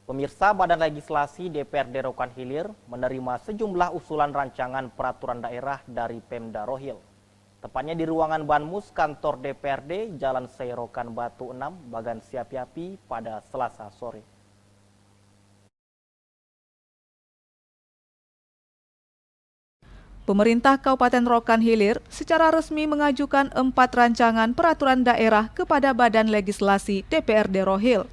Pemirsa, Badan Legislasi DPRD Rokan Hilir menerima sejumlah usulan rancangan peraturan daerah dari Pemda Rohil. Tepatnya di ruangan Banmus kantor DPRD Jalan Seirokan Batu 6, Bagan Siapiapi pada Selasa sore. Pemerintah Kabupaten Rokan Hilir secara resmi mengajukan 4 rancangan peraturan daerah kepada Badan Legislasi DPRD Rohil.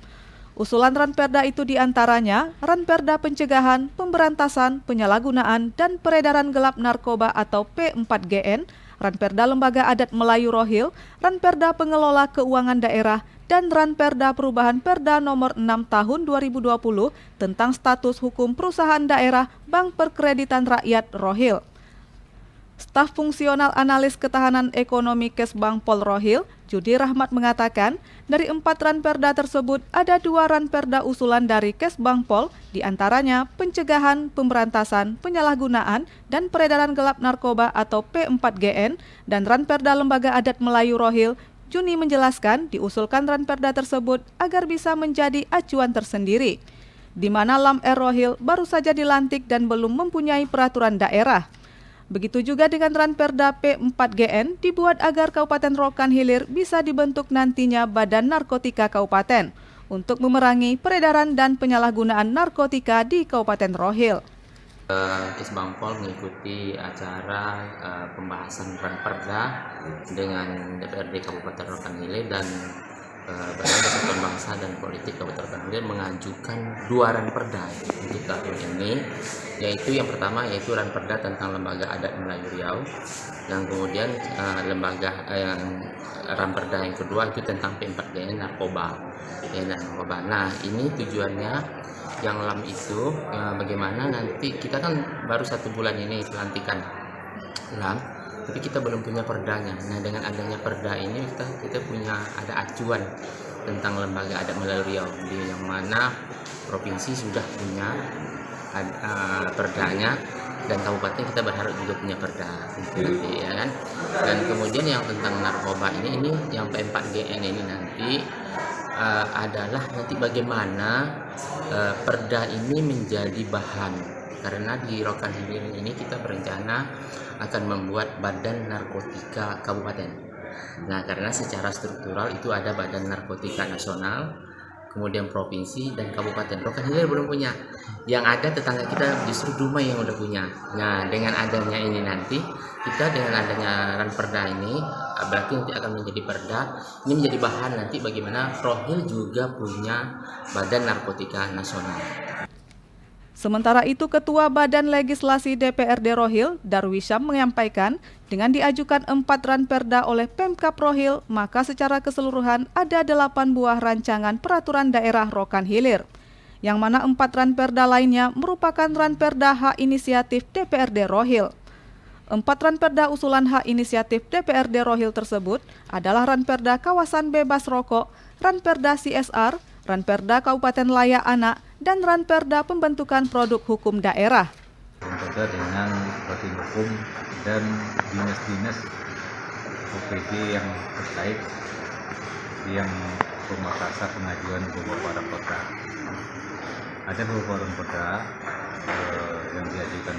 Usulan Ranperda itu diantaranya Ranperda Pencegahan, Pemberantasan, Penyalahgunaan, dan Peredaran Gelap Narkoba atau P4GN, Ranperda Lembaga Adat Melayu Rohil, Ranperda Pengelola Keuangan Daerah, dan Ranperda Perubahan Perda Nomor 6 Tahun 2020 tentang status hukum perusahaan daerah Bank Perkreditan Rakyat Rohil. Staf Fungsional Analis Ketahanan Ekonomi Kesbang Pol Rohil, Judi Rahmat mengatakan, dari 4 ranperda tersebut ada 2 ranperda usulan dari Kesbang Pol, diantaranya pencegahan, pemberantasan, penyalahgunaan, dan peredaran gelap narkoba atau P4GN, dan ranperda Lembaga Adat Melayu Rohil. Juni menjelaskan diusulkan ranperda tersebut agar bisa menjadi acuan tersendiri, di mana Lam Rohil baru saja dilantik dan belum mempunyai peraturan daerah. Begitu juga dengan Ranperda P4GN dibuat agar Kabupaten Rokan Hilir bisa dibentuk nantinya Badan Narkotika Kabupaten untuk memerangi peredaran dan penyalahgunaan narkotika di Kabupaten Rohil. Kesbang Pol mengikuti acara pembahasan Ranperda dengan DPRD Kabupaten Rokan Hilir dan Badan Persatuan Bangsa dan Politik Kabupaten Rokan Hilir mengajukan 2 ranperda untuk tahun ini, yaitu yang pertama yaitu ranperda tentang Lembaga Adat Melayu Riau, yang kemudian ranperda yang kedua itu tentang P4GN narkoba. Nah, ini tujuannya yang LAM itu bagaimana nanti kita kan baru 1 bulan ini pelantikan LAM, tapi kita belum punya perdanya. Nah, dengan adanya perda ini kita punya ada acuan tentang Lembaga Adat Melayu Riau, di yang mana provinsi sudah punya perdanya dan kabupaten kita berharap juga punya perda nanti, ya kan. Dan kemudian yang tentang narkoba ini yang P4GN ini nanti adalah nanti bagaimana perda ini menjadi bahan, karena di Rokan Hilir ini kita berencana akan membuat Badan Narkotika Kabupaten. Nah, karena secara struktural itu ada Badan Narkotika Nasional, kemudian provinsi dan kabupaten. Rokan Hilir belum punya. Yang ada tetangga kita justru Dumai yang udah punya. Nah, dengan adanya ini nanti kita dengan adanya ranperda ini berarti nanti akan menjadi perda. Ini menjadi bahan nanti bagaimana Rohil juga punya Badan Narkotika Nasional. Sementara itu, Ketua Badan Legislasi DPRD Rohil, Darwisham, menyampaikan dengan diajukan 4 ranperda oleh Pemkab Rohil, maka secara keseluruhan ada 8 buah rancangan peraturan daerah Rokan Hilir, yang mana 4 ranperda lainnya merupakan ranperda hak inisiatif DPRD Rohil. 4 ranperda usulan hak inisiatif DPRD Rohil tersebut adalah ranperda kawasan bebas rokok, ranperda CSR, ranperda Kabupaten Layak Anak, dan ranperda pembentukan produk hukum daerah. Ranperda dengan badan hukum dan dinas-dinas OPD yang terkait yang pemakasan pengajuan beberapa ranperda. Ada beberapa ranperda yang diajukan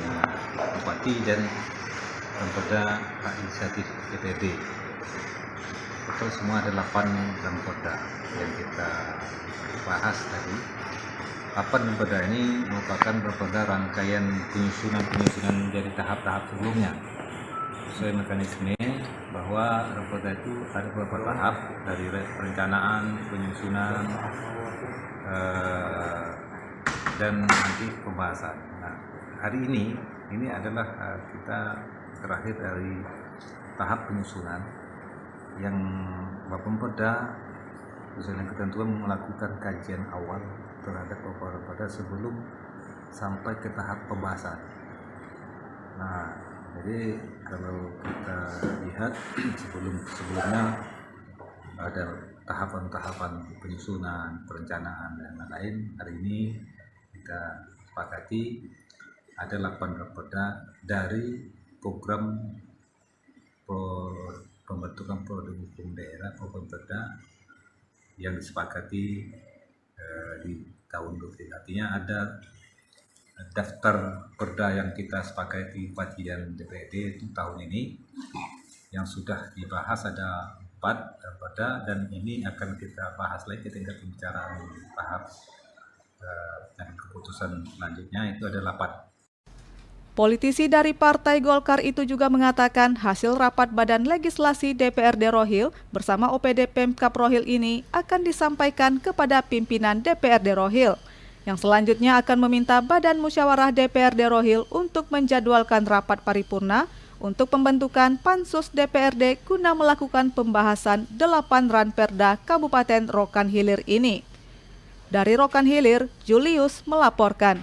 Bupati dan ranperda hak inisiatif DPRD. Total semua ada 8 ranperda yang kita bahas tadi. 8 ranperda ini merupakan ranperda rangkaian penyusunan dari tahap-tahap sebelumnya. Sesuai mekanisme bahwa ranperda itu ada beberapa tahap dari perencanaan, penyusunan, dan nanti pembahasan. Nah, hari ini adalah kita terakhir dari tahap penyusunan yang Bapemda sesuai dengan ketentuan melakukan kajian awal terhadap beberapa ranperda sebelum sampai ke tahap pembahasan. Nah, jadi kalau kita lihat sebelumnya ada tahapan-tahapan penyusunan, perencanaan dan lain-lain. Hari ini kita sepakati ada 8 ranperda dari program pembentukan produk hukum daerah atau ranperda yang disepakati di tahun 2023. Artinya ada daftar perda yang kita sepakati kajian DPRD itu tahun ini yang sudah dibahas ada 4 perda, dan ini akan kita bahas lagi ke tingkat pembicaraan tahap dan keputusan selanjutnya itu ada 8. Politisi dari Partai Golkar itu juga mengatakan hasil rapat Badan Legislasi DPRD Rohil bersama OPD Pemkab Rohil ini akan disampaikan kepada pimpinan DPRD Rohil, yang selanjutnya akan meminta Badan Musyawarah DPRD Rohil untuk menjadwalkan rapat paripurna untuk pembentukan Pansus DPRD guna melakukan pembahasan 8 ranperda Kabupaten Rokan Hilir ini. Dari Rokan Hilir, Julius melaporkan.